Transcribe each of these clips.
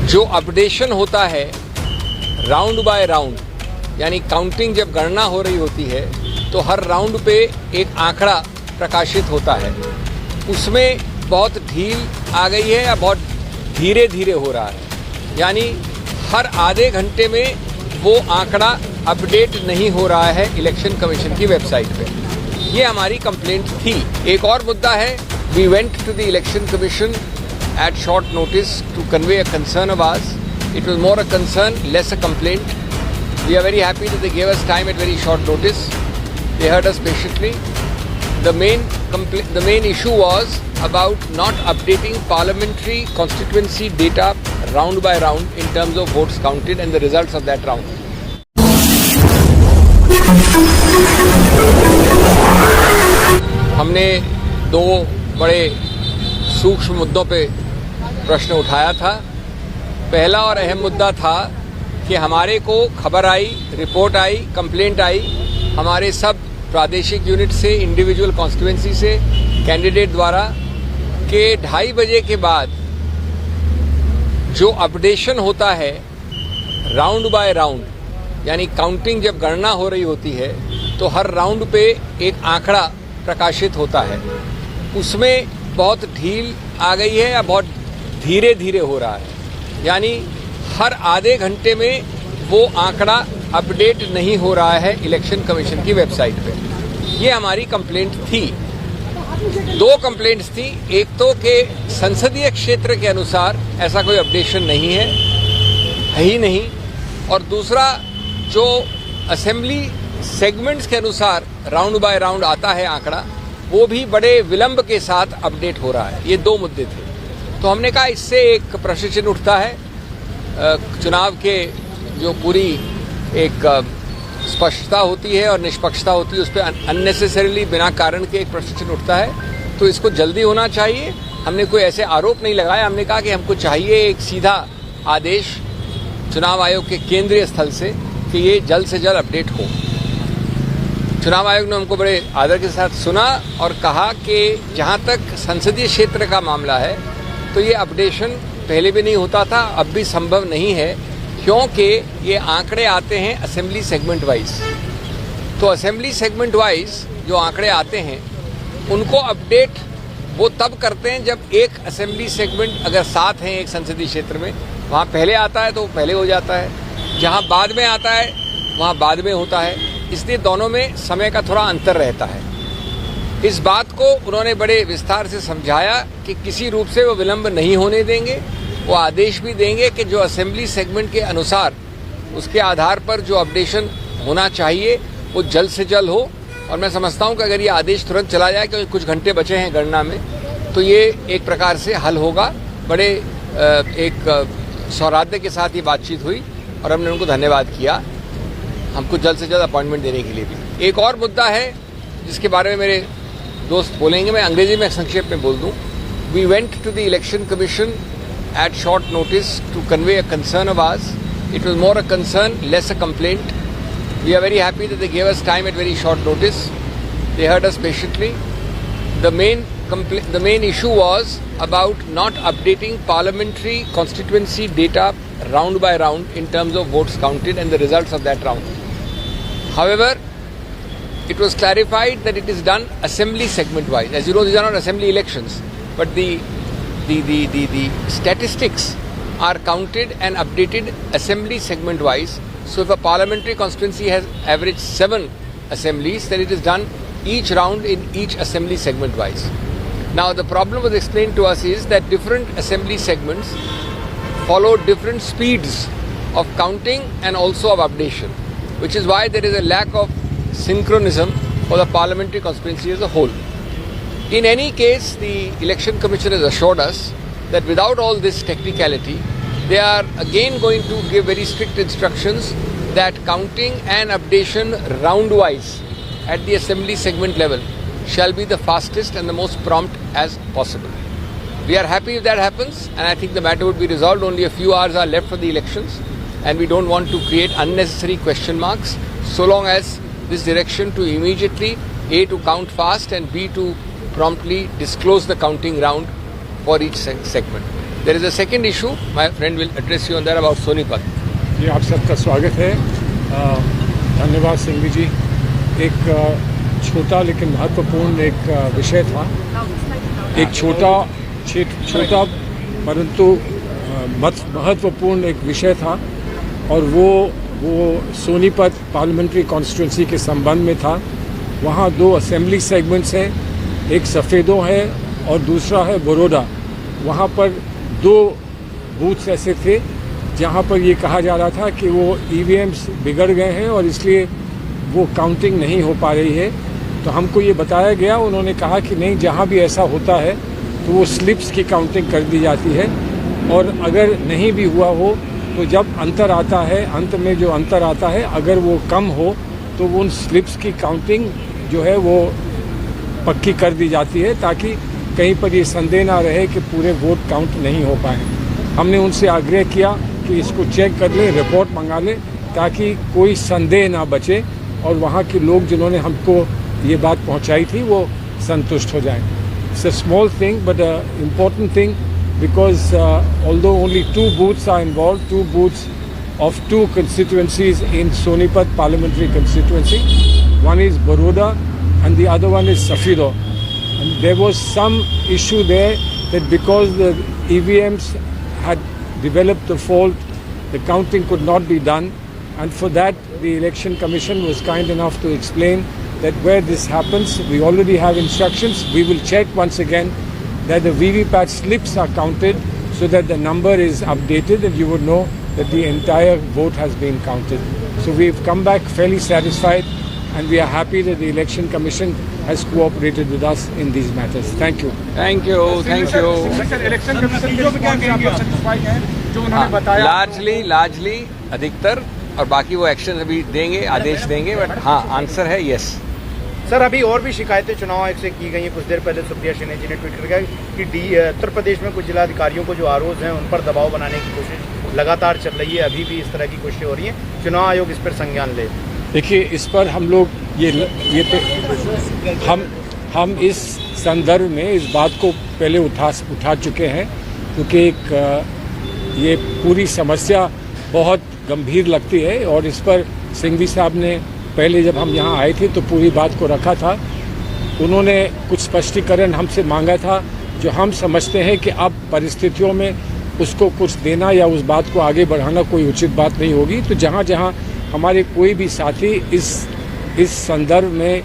जो अपडेशन होता है राउंड बाय राउंड, यानी काउंटिंग जब गणना हो रही होती है तो हर राउंड पे एक आंकड़ा प्रकाशित होता है, उसमें बहुत ढील आ गई है या बहुत धीरे धीरे हो रहा है, यानी हर आधे घंटे में वो आंकड़ा अपडेट नहीं हो रहा है इलेक्शन कमीशन की वेबसाइट पे। ये हमारी कंप्लेंट थी। एक और मुद्दा है, we went to the election commission at short notice to convey a concern of ours. It was more a concern, less a complaint. We are very happy that they gave us time at very short notice. They heard us patiently. The main issue was about not updating parliamentary constituency data round by round in terms of votes counted and the results of that round. हमने दो बड़े सूक्ष्म मुद्दों पे प्रश्न उठाया था। पहला और अहम मुद्दा था कि हमारे को खबर आई, रिपोर्ट आई, कंप्लेंट आई हमारे सब प्रादेशिक यूनिट से, इंडिविजुअल कॉन्स्टिट्यूएंसी से कैंडिडेट द्वारा कि 2:30 बजे के बाद जो अपडेशन होता है राउंड बाय राउंड, यानी काउंटिंग जब गणना हो रही होती है तो हर राउंड पे एक आंकड़ा प्रकाशित होता है, उसमें बहुत ढील आ गई है या बहुत धीरे धीरे हो रहा है, यानी हर आधे घंटे में वो आंकड़ा अपडेट नहीं हो रहा है इलेक्शन कमीशन की वेबसाइट पे। ये हमारी कंप्लेंट थी। दो कंप्लेंट्स थी, एक तो कि संसदीय क्षेत्र के अनुसार ऐसा कोई अपडेशन नहीं है ही नहीं, और दूसरा जो असेंबली सेगमेंट्स के अनुसार राउंड बाय राउंड आता है आंकड़ा, वो भी बड़े विलंब के साथ अपडेट हो रहा है। ये दो मुद्दे थे। तो हमने कहा इससे एक प्रश्न चिन्ह उठता है, चुनाव के जो पूरी एक स्पष्टता होती है और निष्पक्षता होती है उस पर अननेसेसरीली बिना कारण के एक प्रश्न चिन्ह उठता है, तो इसको जल्दी होना चाहिए। हमने कोई ऐसे आरोप नहीं लगाया, हमने कहा कि हमको चाहिए एक सीधा आदेश चुनाव आयोग के केंद्रीय स्थल से कि ये जल्द से जल्द अपडेट हो। चुनाव आयोग ने हमको बड़े आदर के साथ सुना और कहा कि जहाँ तक संसदीय क्षेत्र का मामला है तो ये अपडेशन पहले भी नहीं होता था, अब भी संभव नहीं है, क्योंकि ये आंकड़े आते हैं असेंबली सेगमेंट वाइज। तो असेंबली सेगमेंट वाइज जो आंकड़े आते हैं उनको अपडेट वो तब करते हैं जब एक असेंबली सेगमेंट अगर साथ हैं एक संसदीय क्षेत्र में, वहाँ पहले आता है तो वो पहले हो जाता है, जहाँ बाद में आता है वहाँ बाद में होता है, इसलिए दोनों में समय का थोड़ा अंतर रहता है। इस बात को उन्होंने बड़े विस्तार से समझाया कि किसी रूप से वो विलंब नहीं होने देंगे, वो आदेश भी देंगे कि जो असेंबली सेगमेंट के अनुसार उसके आधार पर जो अपडेशन होना चाहिए वो जल्द से जल्द हो। और मैं समझता हूँ कि अगर ये आदेश तुरंत चला जाए, क्योंकि कुछ घंटे बचे हैं गणना में, तो ये एक प्रकार से हल होगा। बड़े एक सौहार्द के साथ ये बातचीत हुई और हमने उनको धन्यवाद किया हमको जल्द से जल्द अपॉइंटमेंट देने के लिए भी। एक और मुद्दा है जिसके बारे में मेरे दोस्त बोलेंगे, मैं अंग्रेजी में संक्षेप में बोल दूं। We went to the election commission at short notice to convey a concern of ours. It was more a concern, less a complaint. We are very happy that they gave us time at very short notice. They heard us patiently. The main issue was about not updating parliamentary constituency data round by round in terms of votes counted and the results of that round. However, it was clarified that it is done assembly segment wise. As you know, these are not assembly elections, but the statistics are counted and updated assembly segment wise. So if a parliamentary constituency has averaged 7 assemblies, then it is done each round in each assembly segment wise. Now the problem was explained to us is that different assembly segments follow different speeds of counting and also of updation, which is why there is a lack of synchronism for the parliamentary constituency as a whole. In any case, the election commission has assured us that without all this technicality, they are again going to give very strict instructions that counting and updation round wise at the assembly segment level shall be the fastest and the most prompt as possible. We are happy if that happens, and I think the matter would be resolved. Only a few hours are left for the elections, and we don't want to create unnecessary question marks, so long as this direction to immediately A, to count fast, and B, to promptly disclose the counting round for each segment. There is a second issue. My friend will address you on that about Sonipat. जी, आप सबका स्वागत है। धन्यवाद सिंघवी जी। एक छोटा लेकिन महत्वपूर्ण एक विषय था। एक छोटा परंतु महत्वपूर्ण एक विषय था और वो सोनीपत पार्लियामेंट्री कॉन्स्टिट्यूंसी के संबंध में था। वहाँ 2 असेंबली सेगमेंट्स हैं, एक सफ़ेदों है और दूसरा है बड़ौदा। वहाँ पर 2 बूथ्स ऐसे थे जहाँ पर ये कहा जा रहा था कि वो ईवीएम्स बिगड़ गए हैं और इसलिए वो काउंटिंग नहीं हो पा रही है। तो हमको ये बताया गया, उन्होंने कहा कि नहीं, जहाँ भी ऐसा होता है तो वो स्लिप्स की काउंटिंग कर दी जाती है और अगर नहीं भी हुआ हो तो जब अंतर आता है, अंत में जो अंतर आता है, अगर वो कम हो तो वो उन स्लिप्स की काउंटिंग जो है वो पक्की कर दी जाती है, ताकि कहीं पर ये संदेह ना रहे कि पूरे वोट काउंट नहीं हो पाए। हमने उनसे आग्रह किया कि इसको चेक कर लें, रिपोर्ट मंगा लें, ताकि कोई संदेह ना बचे और वहाँ के लोग जिन्होंने हमको ये बात पहुँचाई थी वो संतुष्ट हो जाएं। It's a small thing but a important thing because although only 2 booths are involved, 2 booths of 2 constituencies in Sonipat parliamentary constituency, one is Baroda and the other one is Safido. And there was some issue there that because the EVMs had developed the fault, the counting could not be done, and for that the Election Commission was kind enough to explain that where this happens, we already have instructions. We will check once again that the VVPAT slips are counted so that the number is updated and you would know that the entire vote has been counted. So we've come back fairly satisfied and we are happy that the Election Commission has cooperated with us in these matters. Thank you. Thank you. Thank you. Election Commission के satisfied हैं जो उन्होंने बताया। Largely अधिकतर, और बाकी वो action अभी देंगे, आदेश देंगे, बट हाँ, आंसर है यस। सर, अभी और भी शिकायतें चुनाव आयोग से की गई हैं। कुछ देर पहले सुप्रिया शिंदे जी ने ट्वीट किया कि उत्तर प्रदेश में कुछ जिलाधिकारियों को जो आरोप हैं उन पर दबाव बनाने की कोशिश लगातार चल रही है। अभी भी इस तरह की कोशिशें हो रही हैं, चुनाव आयोग इस पर संज्ञान ले। देखिए, इस पर हम लोग हम इस संदर्भ में इस बात को पहले उठा चुके हैं, क्योंकि ये पूरी समस्या बहुत गंभीर लगती है और इस पर सिंघवी साहब ने पहले जब हम यहाँ आए थे तो पूरी बात को रखा था। उन्होंने कुछ स्पष्टीकरण हमसे मांगा था जो हम समझते हैं कि अब परिस्थितियों में उसको कुछ देना या उस बात को आगे बढ़ाना कोई उचित बात नहीं होगी। तो जहाँ जहाँ हमारे कोई भी साथी इस संदर्भ में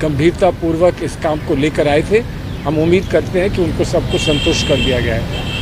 गंभीरतापूर्वक इस काम को लेकर आए थे, हम उम्मीद करते हैं कि उनको सबको संतुष्ट कर दिया गया है।